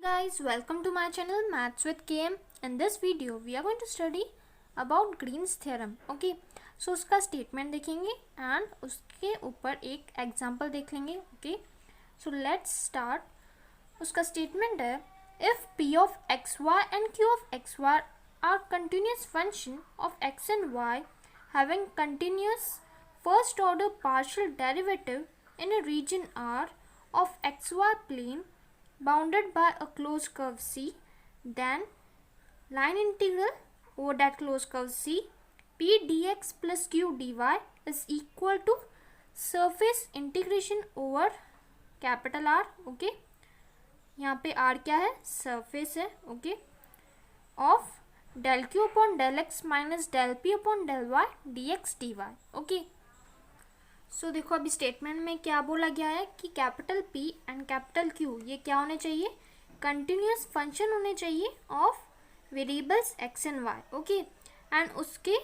Guys, welcome to my channel Maths with KM. In this video we are going to study about Green's theorem. Okay, so उसका statement देखेंगे and उसके ऊपर एक example देख लेंगे. Okay, so let's start. उसका statement है if p of xy and q of xy are continuous function of x and y having continuous first order partial derivative in a region R of xy plane bounded by a closed curve C, then line integral over that closed curve C p dx plus q dy is equal to surface integration over capital R. Okay, यहाँ पे R क्या है, surface है. Okay, of del q upon del x minus del p upon del y dx dy. Okay, सो देखो अभी statement में क्या बोला गया है कि capital P and capital Q ये क्या होने चाहिए, कंटिन्यूस फंक्शन होने चाहिए of variables x and y. Okay, and उसके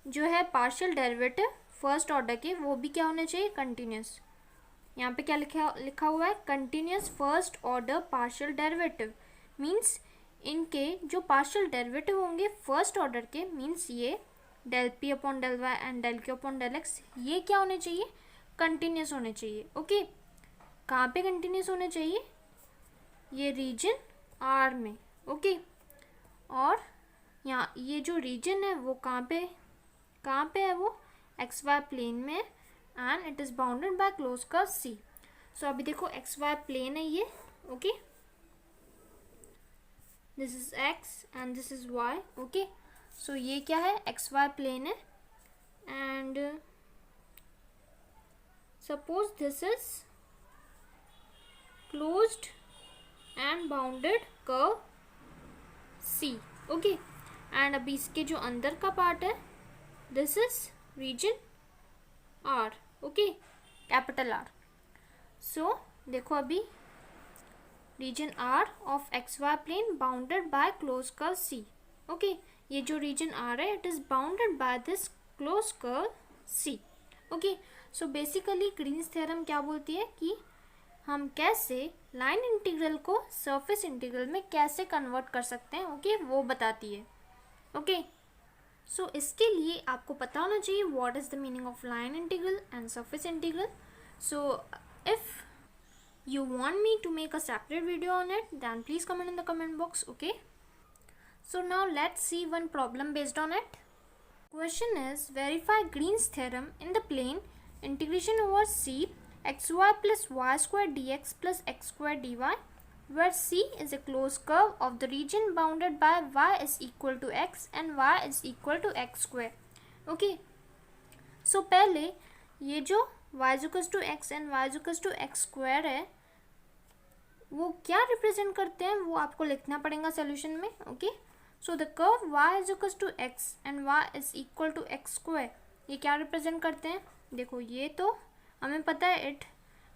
जो है पार्शियल डेरिवेटिव फर्स्ट ऑर्डर के वो भी क्या होने चाहिए, कंटिन्यूस. यहाँ पे क्या लिखा हुआ है, continuous first order partial derivative means इनके जो पार्शियल डेरिवेटिव होंगे फर्स्ट ऑर्डर के, मीन्स ये del P upon del Y and del Q upon del X ये क्या होने चाहिए, कंटिन्यूस होने चाहिए. ओके, कहाँ पे कंटिन्यूस होने चाहिए, ये रीजन आर में. ओके, और यहाँ ये जो रीजन है वो कहाँ पे है, वो एक्स वाई प्लेन में and it is bounded by close curve C. So अभी देखो एक्स वाई प्लेन है ये. Okay, this is x and this is y. Okay, so ये क्या है, एक्स वाई प्लेन है and suppose this is closed and bounded curve C. Okay, and अभी इसके जो अंदर का पार्ट है this is region R. Okay, capital R. So देखो अभी reason are of X Y plane bounded by close curve C. Okay, ये जो रीजन आर है it is bounded by this close curve C. Okay, so basically Green's theorem क्या बोलती है कि हम कैसे लाइन इंटीग्रल को सरफेस इंटीग्रल में कैसे कन्वर्ट कर सकते हैं. ओके, वो बताती है. ओके, सो इसके लिए आपको पता होना चाहिए what is the meaning of line integral and surface integral. So if you want me to make a separate video on it, then please comment in the comment box. Okay, so now let's see one problem based on it. Question is verify Green's theorem in the plane integration over C xy plus y square dx plus x square dy where C is a closed curve of the region bounded by y is equal to x and y is equal to x square. Okay, so पहले ये जो y is equal to x and y is equal to x square है वो क्या represent करते हैं वो आपको लिखना पड़ेगा सोल्यूशन में. Okay, so the curve y is equal to x and y is equal to x square ये क्या रिप्रेजेंट करते हैं, देखो ये तो हमें पता है it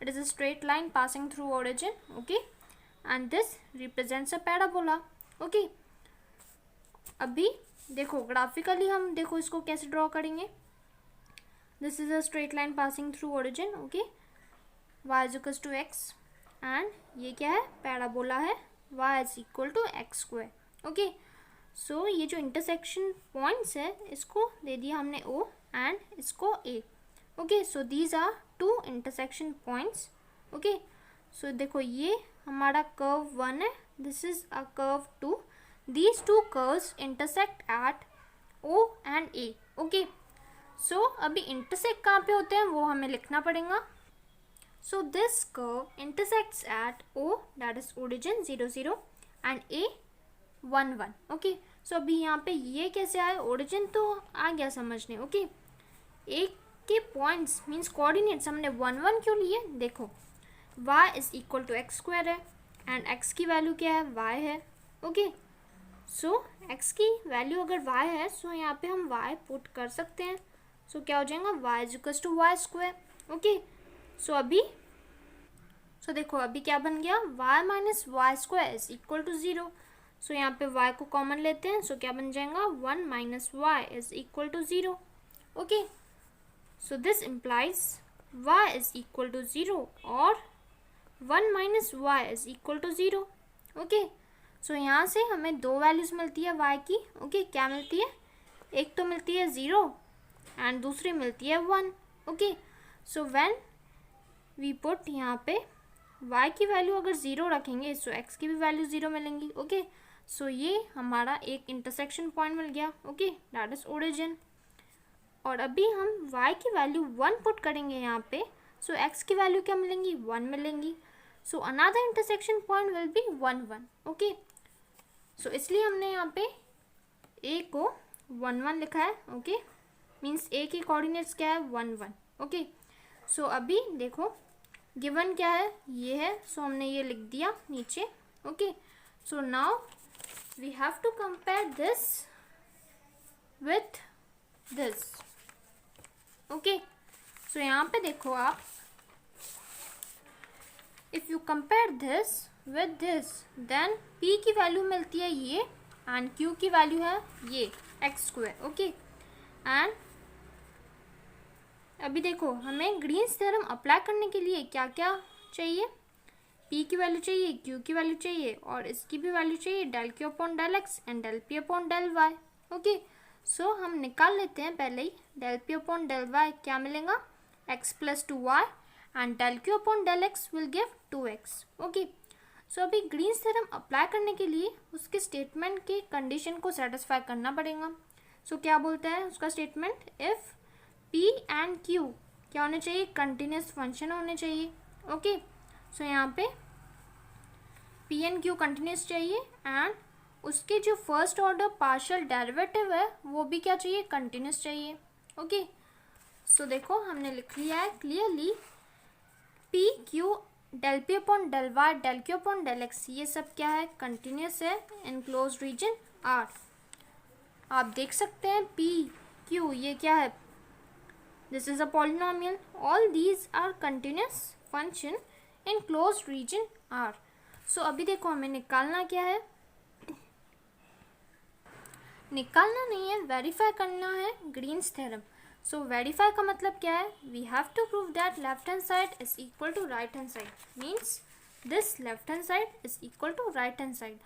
is a straight line passing through origin. Okay, and this represents a parabola. Okay, अभी देखो ग्राफिकली हम देखो इसको कैसे ड्रॉ करेंगे. This is a straight line passing through origin. Okay, y is equal to x and ये क्या है, पैराबोला है, y is equal to x square. Okay, so ये जो इंटरसेक्शन पॉइंट्स है इसको दे दिया हमने O एंड इसको A. Okay, so these are two intersection points. Okay, so देखो ये हमारा कर्व 1 है, this is a curve 2. These two curves intersect at O and A. Okay, so अभी इंटरसेक्ट कहाँ पे होते हैं वो हमें लिखना पड़ेगा. So this curve intersects at O, that is origin 0 0 and A 1 1. Okay, so अभी यहाँ पे ये कैसे आए, origin तो आ गया समझने. ओके, एक के पॉइंट्स मीन्स कोऑर्डिनेट्स हमने 1 1 क्यों लिए, देखो y is equal to x square है एंड x की वैल्यू क्या है, y है. ओके, सो x की वैल्यू अगर y है सो यहाँ पे हम y पुट कर सकते हैं. सो क्या हो जाएगा, y is equal to y square. Okay, so अभी देखो अभी क्या बन गया, y minus y square is equal to 0. So यहाँ पे y को कॉमन लेते हैं. सो क्या बन जाएगा, 1 minus y is equal to 0. Okay, so this implies y is equal to 0 और 1 minus y is equal to 0. Okay. So यहाँ से हमें दो वैल्यूज़ मिलती है y की। ओके, क्या मिलती है? एक तो मिलती है 0 एंड दूसरी मिलती है 1। Okay, so when we put यहाँ पे y की वैल्यू अगर 0 रखेंगे सो x की भी वैल्यू 0 मिलेंगी। ओके, सो ये हमारा एक इंटरसेक्शन पॉइंट मिल गया। Okay, that is origin. और अभी हम y की वैल्यू 1 पुट करेंगे यहाँ पे, सो x की वैल्यू क्या मिलेंगी? 1 मिलेंगी। So another intersection point will be 1 1। Okay, so इसलिए हमने यहाँ पे a को 1 1 लिखा है। ओके, मीन्स a की कोऑर्डिनेट्स क्या है? 1 1। ओके, सो अभी देखो गिवन क्या है? ये है, सो हमने ये लिख दिया नीचे। Okay, so now we have to compare this with this. Okay, so यहाँ पे देखो आप, if you compare this with this then p की वैल्यू मिलती है ये एंड q की वैल्यू है ये x²। ओके, एंड अभी देखो हमें ग्रीन्स थ्योरम अप्लाई करने के लिए क्या क्या चाहिए? p की वैल्यू चाहिए, q की वैल्यू चाहिए और इसकी भी वैल्यू चाहिए, del q upon del x and del p upon del y। Okay, so हम निकाल लेते हैं पहले ही। del p upon del y क्या मिलेगा? x plus 2y and del q upon del x will give 2x। Okay, so अभी Green's theorem apply करने के लिए उसके स्टेटमेंट के कंडीशन को सेटिस्फाई करना पड़ेगा। सो क्या बोलता है उसका statement? If p and q क्या होने चाहिए? कंटिन्यूस फंक्शन होने चाहिए। ओके, सो यहाँ पे p एंड q कंटिन्यूस चाहिए एंड उसके जो फर्स्ट ऑर्डर पार्शियल डेरिवेटिव है वो भी क्या चाहिए? कंटिन्यूस चाहिए। ओके, सो देखो हमने लिख लिया है clearly, p q del p upon del y del q upon del x ये सब क्या है? कंटिन्यूस है इन क्लोज रीजन R। आप देख सकते हैं p q ये क्या है? This is a polynomial. All these are continuous function in closed region R. So अभी देखो हमें निकालना क्या है? निकालना नहीं है, वेरीफाई करना है ग्रीन्स थ्योरम। सो वेरीफाई का मतलब क्या है? We have to prove that left hand side is equal to right hand side, means this left hand side is equal to right hand side.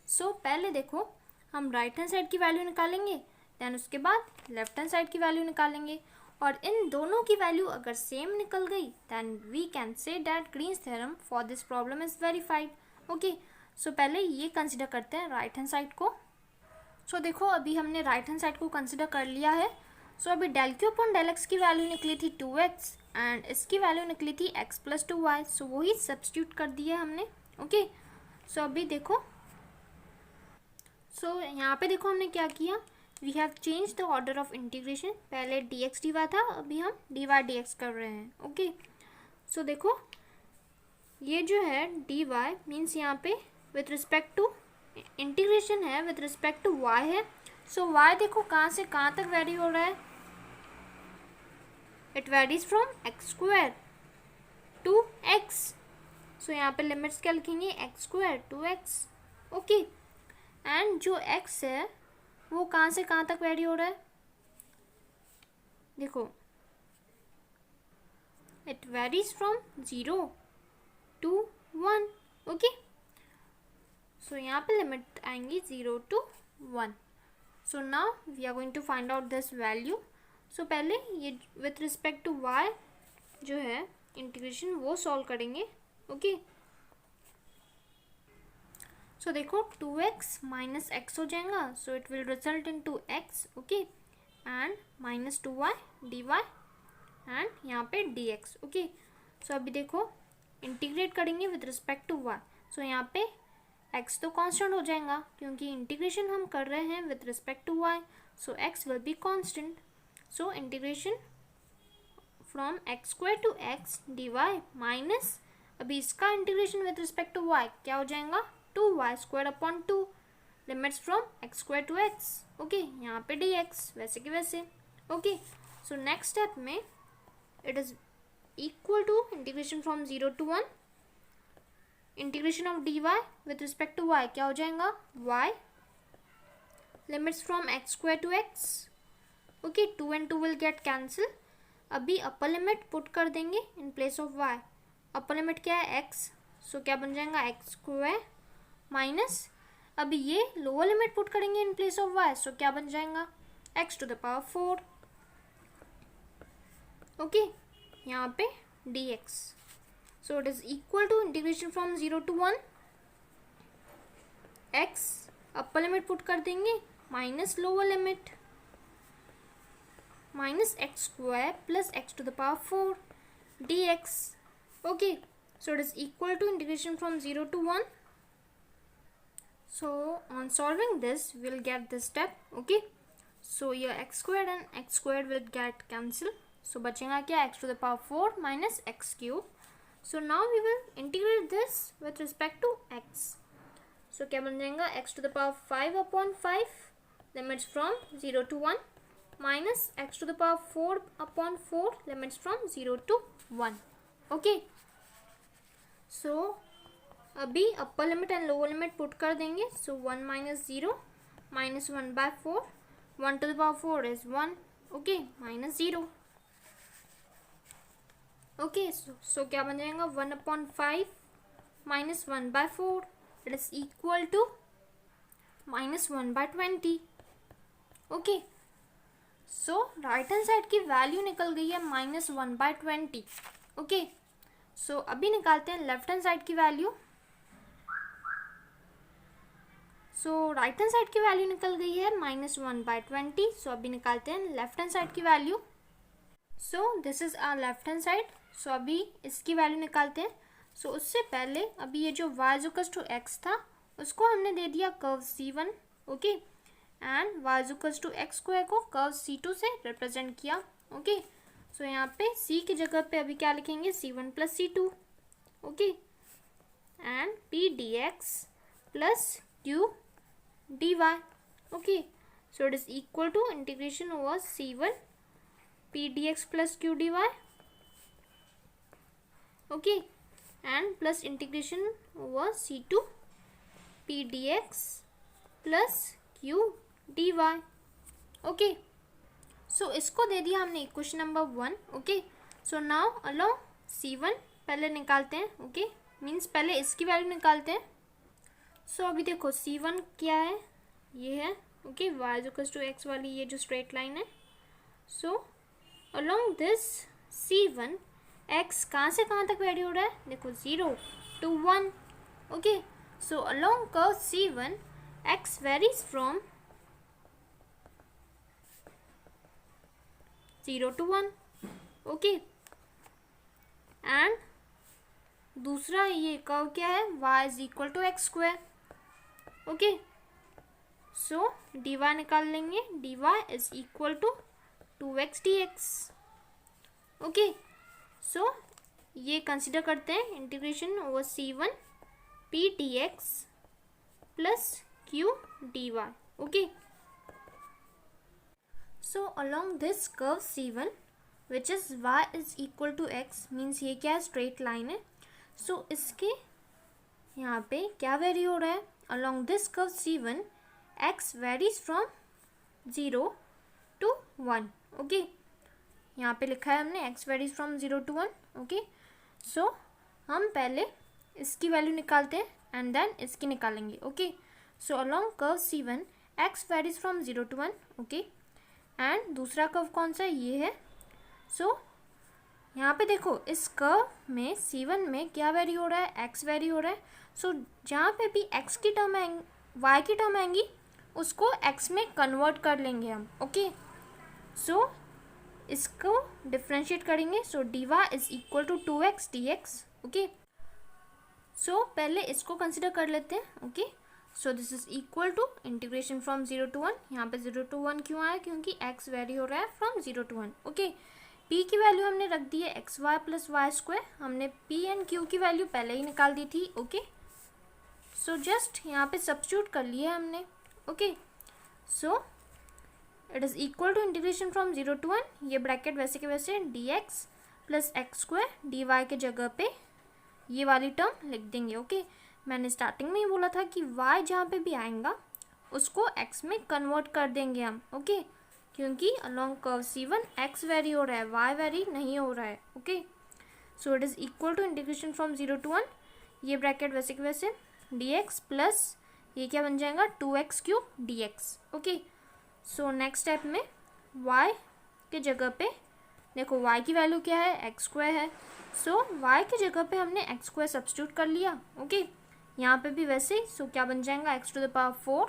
So पहले देखो हम राइट हैंड साइड की value निकालेंगे, then उसके बाद left hand side की value निकालेंगे और इन दोनों की वैल्यू अगर सेम निकल गई then we can say that Green's theorem for this problem is verified. Okay, so पहले ये कंसिडर करते हैं राइट हैंड साइड को। सो देखो अभी हमने राइट हैंड साइड को कंसिडर कर लिया है। सो अभी del q upon del x की वैल्यू निकली थी 2x एंड इसकी वैल्यू निकली थी x प्लस 2y। सो वही सब्स्टिट्यूट कर दिया हमने। ओके, सो अभी देखो, सो यहाँ पे देखो हमने क्या किया, we have change the order of integration. पहले dx dy था, अभी हम dy dx कर रहे हैं। ओके, सो देखो ये जो है dy मीन्स यहाँ पे विथ रिस्पेक्ट टू इंटीग्रेशन है, विथ रिस्पेक्ट टू y है। सो y देखो कहाँ से कहाँ तक वेरी हो रहा है? It varies from x² to x। So यहाँ पे लिमिट्स क्या लिखेंगे? x² to x। Okay, and जो x है वो कहाँ से कहाँ तक वेरी हो रहा है? देखो it varies from 0 to 1। Okay, so यहाँ पे लिमिट आएंगी 0 to 1। So now we are going to find out this value. So पहले ये विथ रिस्पेक्ट टू y जो है इंटीग्रेशन वो सॉल्व करेंगे। ओके, सो देखो 2x माइनस एक्स हो जाएगा, so it will result in two x। Okay, and minus 2y dy and यहाँ पे dx। ओके, सो अभी देखो इंटीग्रेट करेंगे with respect to y। So यहाँ पे x तो कांस्टेंट हो जाएगा क्योंकि इंटीग्रेशन हम कर रहे हैं with respect to y। So x will be constant. So integration from x² to x dy minus अभी इसका integration with respect to y क्या हो जाएगा? 2y² upon 2 limits from x² to x। Okay, यहाँ पे dx वैसे कि वैसे। ओके, सो नेक्स्ट स्टेप में it is equal to integration from 0 to 1, integration of dy with respect to y क्या हो जाएगा? y limits from x² to x। Okay, 2 and 2 will get cancel. अभी अपर लिमिट पुट कर देंगे in place of y। Upper limit क्या है? x। So क्या बन जाएगा? x² माइनस, अभी ये लोअर लिमिट पुट करेंगे in place of y, so क्या बन जाएगा x to the power 4, okay, यहाँ पे dx, so it is equal to integration from 0 to 1, x upper limit put कर देंगे minus lower limit minus X square plus X to the power 4 dx, okay, so it is equal to integration from 0 to 1. So on solving this we'll get this step, okay, so your x squared and x squared will get cancelled, so बचेगा क्या x to the power 4 minus x cube. So now we will integrate this with respect to x, so क्या बन जाएगा x to the power 5 upon 5 limits from 0 to 1 minus x to the power 4 upon 4 limits from 0 to 1, okay. So अभी upper limit and lower limit put कर देंगे, so 1 minus 0 minus 1 by 4, 1 to the power 4 is 1, okay, minus 0, okay, so क्या बन जाएगा 1 upon 5 minus 1 by 4, it is equal to minus 1 by 20, okay, so right hand side की value निकल गई है minus 1 by 20, okay, so अभी निकालते हैं लेफ्ट हैंड साइड की वैल्यू, सो राइट हैंड साइड की वैल्यू निकल गई है माइनस 1 बाय 20, सो अभी निकालते हैं लेफ्ट हैंड साइड की value, so this is our left hand side, so अभी इसकी वैल्यू निकालते हैं, सो उससे पहले अभी ये जो y इक्वल्स टू x था उसको हमने दे दिया curve C1, okay, and y equals to x square को कर्व C2 से रिप्रेजेंट किया, ओके, सो यहाँ पे c की जगह पे अभी क्या लिखेंगे C1 plus C2, okay, and p dx plus q dy, okay, so it is equal to integration over C1 p dx plus q dy, okay, and plus integration over C2 p dx plus q dy, okay, so इसको दे दिया हमने equation number 1, okay, so now along C1 पहले निकालते हैं, okay, means पहले इसकी value निकालते हैं, सो अभी देखो C1 क्या है, ये है, okay, y equals to x वाली ये जो स्ट्रेट लाइन है, so along this C1 x कहाँ से कहाँ तक वेरी हो रहा है, देखो 0 to 1, okay, so along curve C1 x varies from 0 to 1, okay, and दूसरा ये कर्व क्या है y is equal to x square, okay, so dy निकाल लेंगे, dy is equal to 2x dx, okay, so ये कंसिडर करते हैं integration over C1 p dx plus q dy, okay, so along this curve C1 which is y is equal to x means ये क्या है straight line है, so इसके यहाँ पे क्या वेरी हो रहा है along this curve C1 x varies from 0 to 1, okay, यहाँ पे लिखा है हमने x varies from 0 to 1, okay, so हम पहले इसकी वैल्यू निकालते हैं एंड देन इसकी निकालेंगे, okay, so along curve C1 x varies from 0 to 1, okay, and दूसरा कर्व कौन सा ये है, सो यहाँ पे देखो इस कर्व में C1 में क्या वेरी हो रहा है, x वेरी हो रहा है, सो जहाँ पे भी x की टर्म आएंगी y की टर्म आएंगी उसको x में कन्वर्ट कर लेंगे हम, ओके, सो इसको डिफ्रेंशिएट करेंगे, so dy is equal to 2x dx, okay, so पहले इसको कंसिडर कर लेते हैं, okay, so this is equal to integration from 0 to 1, यहाँ पे 0 to 1 क्यों आया, क्योंकि x वेरी हो रहा है फ्रॉम 0 to 1, ओके, p की वैल्यू हमने रख दी है x Y plus Y square, हमने p एंड q की वैल्यू पहले ही निकाल दी थी, ओके, सो जस्ट यहाँ पे सब्स्टिट्यूट कर लिया हमने, okay, so it is equal to integration from 0 to 1, ये ब्रैकेट वैसे के वैसे dx plus X square dy के जगह पे ये वाली टर्म लिख देंगे, ओके, मैंने स्टार्टिंग में ही बोला था कि y जहाँ पे भी आएगा उसको x में कन्वर्ट कर देंगे हम, ओके, क्योंकि along curve C1 x very हो रहा है, y वेरी नहीं हो रहा है, okay, so it is equal to integration from 0 to 1, ये ब्रैकेट वैसे के वैसे डी एक्स प्लस ये क्या बन जाएगा 2x³ dx। Okay, so next step में y के जगह पे देखो y की वैल्यू क्या है x² है, सो y की जगह पे हमने x² सब्स्टिट्यूट कर लिया। ओके, यहाँ पे भी वैसे ही, सो क्या बन जाएगा x⁴।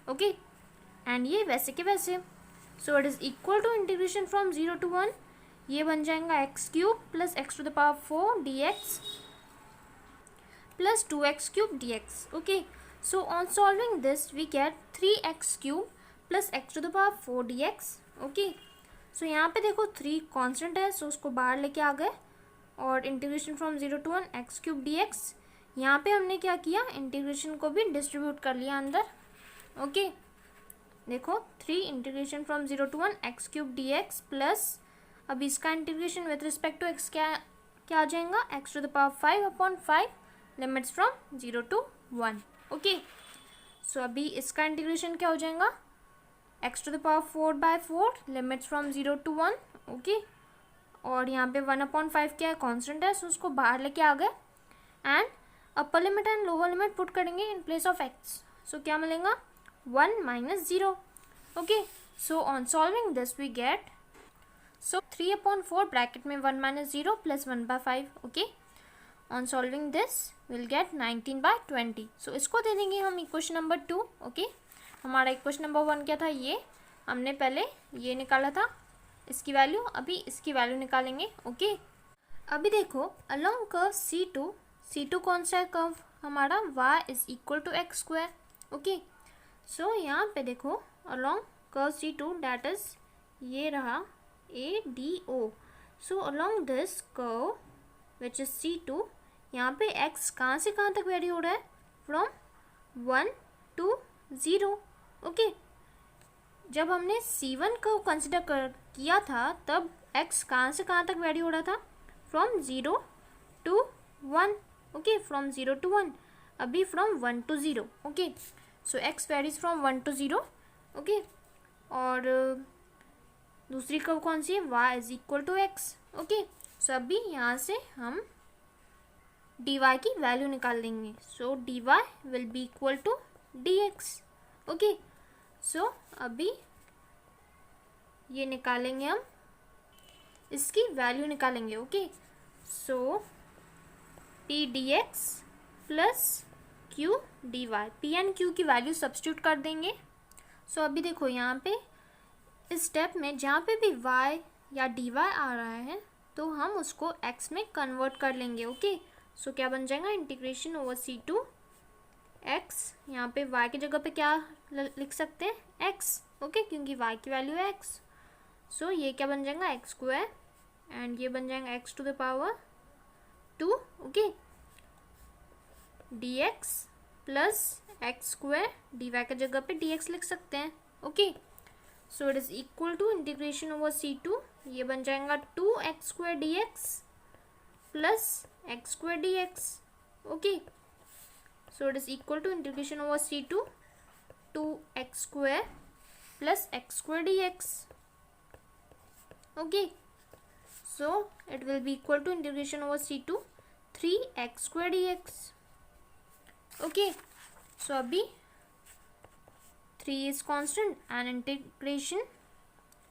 ओके, एंड ये वैसे के वैसे, so it is equal to integration from 0 to 1, ये बन जाएगा x³ plus x⁴ dx plus 2x³ dx। Okay, so on solving this we get 3x³ plus x⁴ dx। Okay, so यहाँ पे देखो 3 कांस्टेंट है, सो उसको बाहर लेके आ गए और integration from 0 to 1 x³ dx। यहाँ पे हमने क्या किया, इंटीग्रेशन को भी डिस्ट्रीब्यूट कर लिया अंदर। ओके, देखो 3 integration from 0 to 1 x³ dx plus अब इसका integration with respect to x क्या आ जाएगा x⁵/5 limits from 0 to 1। Okay, so अभी इसका इंटीग्रेशन क्या हो जाएगा x⁴/4 limits from 0 to 1। Okay, और यहाँ पे 1/5 क्या है, कांस्टेंट है, सो उसको बाहर लेके आ गए and upper limit and lower limit put करेंगे in place of x। So क्या मिलेगा 1 - 0। Okay, so on solving this we get, so 3/4 bracket में 1 - 0 plus 1/5। Okay, on solving this will get 19/20। So इसको दे देंगे हम इक्वेशन नंबर 2। ओके, हमारा equation number 1 क्या था, ये हमने पहले ये निकाला था इसकी वैल्यू, अभी इसकी वैल्यू निकालेंगे। ओके, अभी देखो अलोंग कर्व C2 कौन सा है कर्व हमारा, y = x²। ओके, सो यहाँ पे देखो along curve C2 that is ये रहा ADO। So along this curve which is C2, यहाँ पे x कहाँ से कहाँ तक वेरी हो रहा है, फ्रॉम 1 to 0। ओके, जब हमने C1 को कंसिडर किया था तब x कहाँ से कहाँ तक वेरी हो रहा था, from 0 to 1। Okay, from 0 to 1, अभी from 1 to 0। Okay, so x varies from 1 to 0। Okay, और दूसरी कर्व कौन सी है, y = x। ओके, सो अभी यहाँ से हम dy की वैल्यू निकाल देंगे। So dy will be equal to dx। Okay, so अभी ये निकालेंगे हम, इसकी वैल्यू निकालेंगे। Okay, so p dx plus q dy, p and q की वैल्यू सब्स्टिट्यूट कर देंगे। सो अभी देखो यहाँ पे इस स्टेप में जहाँ पे भी y या dy आ रहा है तो हम उसको x में कन्वर्ट कर लेंगे। ओके, सो क्या बन जाएगा इंटीग्रेशन ओवर C2 x, यहाँ पे y की जगह पे क्या लिख सकते हैं x। ओके, क्योंकि y की वैल्यू है x। सो ये क्या बन जाएगा x² एंड ये बन जाएगा x⁴। Okay, dx plus x² dy की जगह पे dx लिख सकते हैं। Okay, so it is equal to integration over C2, ये बन जाएगा 2x² dx plus x² dx। Okay, so it is equal to integration over C2 2x² plus x² dx। Okay, so it will be equal to integration over C2 3x² dx। Okay, so अभी 3 is constant and integration,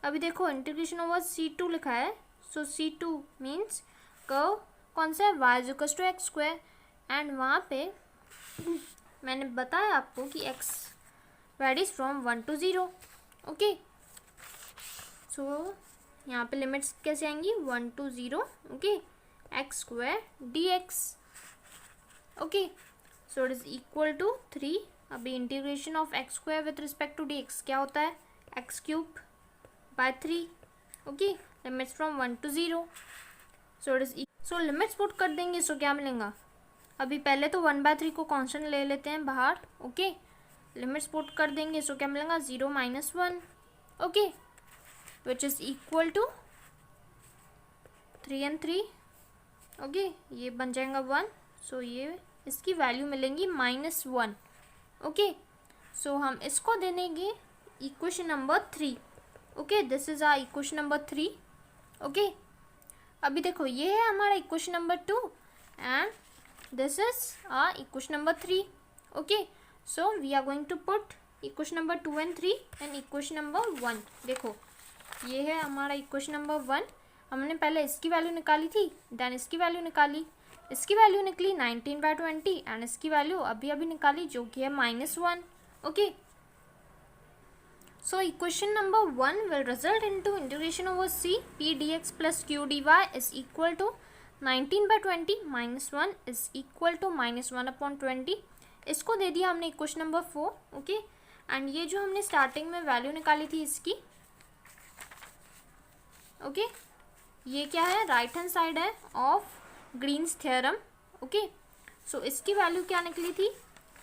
अभी देखो integration over C2 लिखा है, सो C2 means curve कौन सा है, y = x² and वहाँ पे मैंने बताया आपको कि x varies from 1 to 0। Okay, so यहाँ पे लिमिट्स कैसे आएंगी 1 to 0। Okay, x² dx। Okay, so it is equal to 3, अभी integration of x² with respect to dx क्या होता है x³/3। Okay, limits from 1 to 0। So it is, so limits put कर देंगे, सो क्या मिलेगा, अभी पहले तो 1/3 को कांस्टेंट ले लेते हैं बाहर। ओके, लिमिट्स पुट कर देंगे, सो क्या मिलेगा 0 - 1। Okay, which is equal to 3 and 3। Okay, ये बन जाएगा 1, सो ये इसकी वैल्यू मिलेंगी -1। ओके, सो हम इसको दे देंगे equation number 3। Okay, this is our equation number 3। Okay, अभी देखो ये है हमारा equation number 2 and this is our equation number 3। Okay, so we are going to put equation number 2 and 3 and equation number 1. देखो ये है हमारा इक्वेशन नंबर 1. हमने पहले इसकी वैल्यू निकाली थी, देन इसकी वैल्यू निकाली, इसकी वैल्यू निकली 19/20 एंड इसकी वैल्यू अभी अभी निकाली जो कि है -1. Okay, so equation number 1 will result into integration over c p dx plus q dy is equal to 19/20 -1 is equal to -1/20. इसको दे दिया हमने इक्वेशन नंबर 4. ओके, एंड ये जो हमने स्टार्टिंग में वैल्यू निकाली थी इसकी, ओके, ये क्या है, राइट हैंड साइड है ऑफ ग्रीन्स थ्योरम. ओके, सो इसकी वैल्यू क्या निकली थी,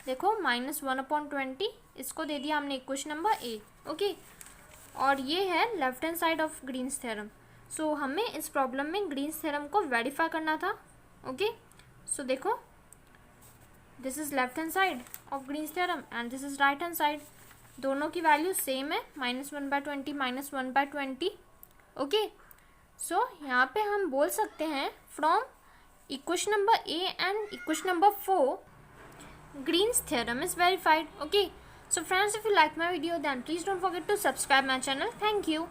देखो -1/20. इसको दे दिया हमने इक्वेशन नंबर ए. ओके, और ये है left hand side of Green's theorem. So हमें इस प्रॉब्लम में ग्रीन्स थ्योरम को वेरीफाई करना था. ओके, सो देखो this is left hand side of Green's theorem and this is right hand side. दोनों की वैल्यू सेम है, -1/20 -1/20. ओके, सो यहाँ पे हम बोल सकते हैं from equation number A and equation number 4 Green's theorem is verified. Okay, so friends, if you like my video then please don't forget to subscribe my channel. Thank you.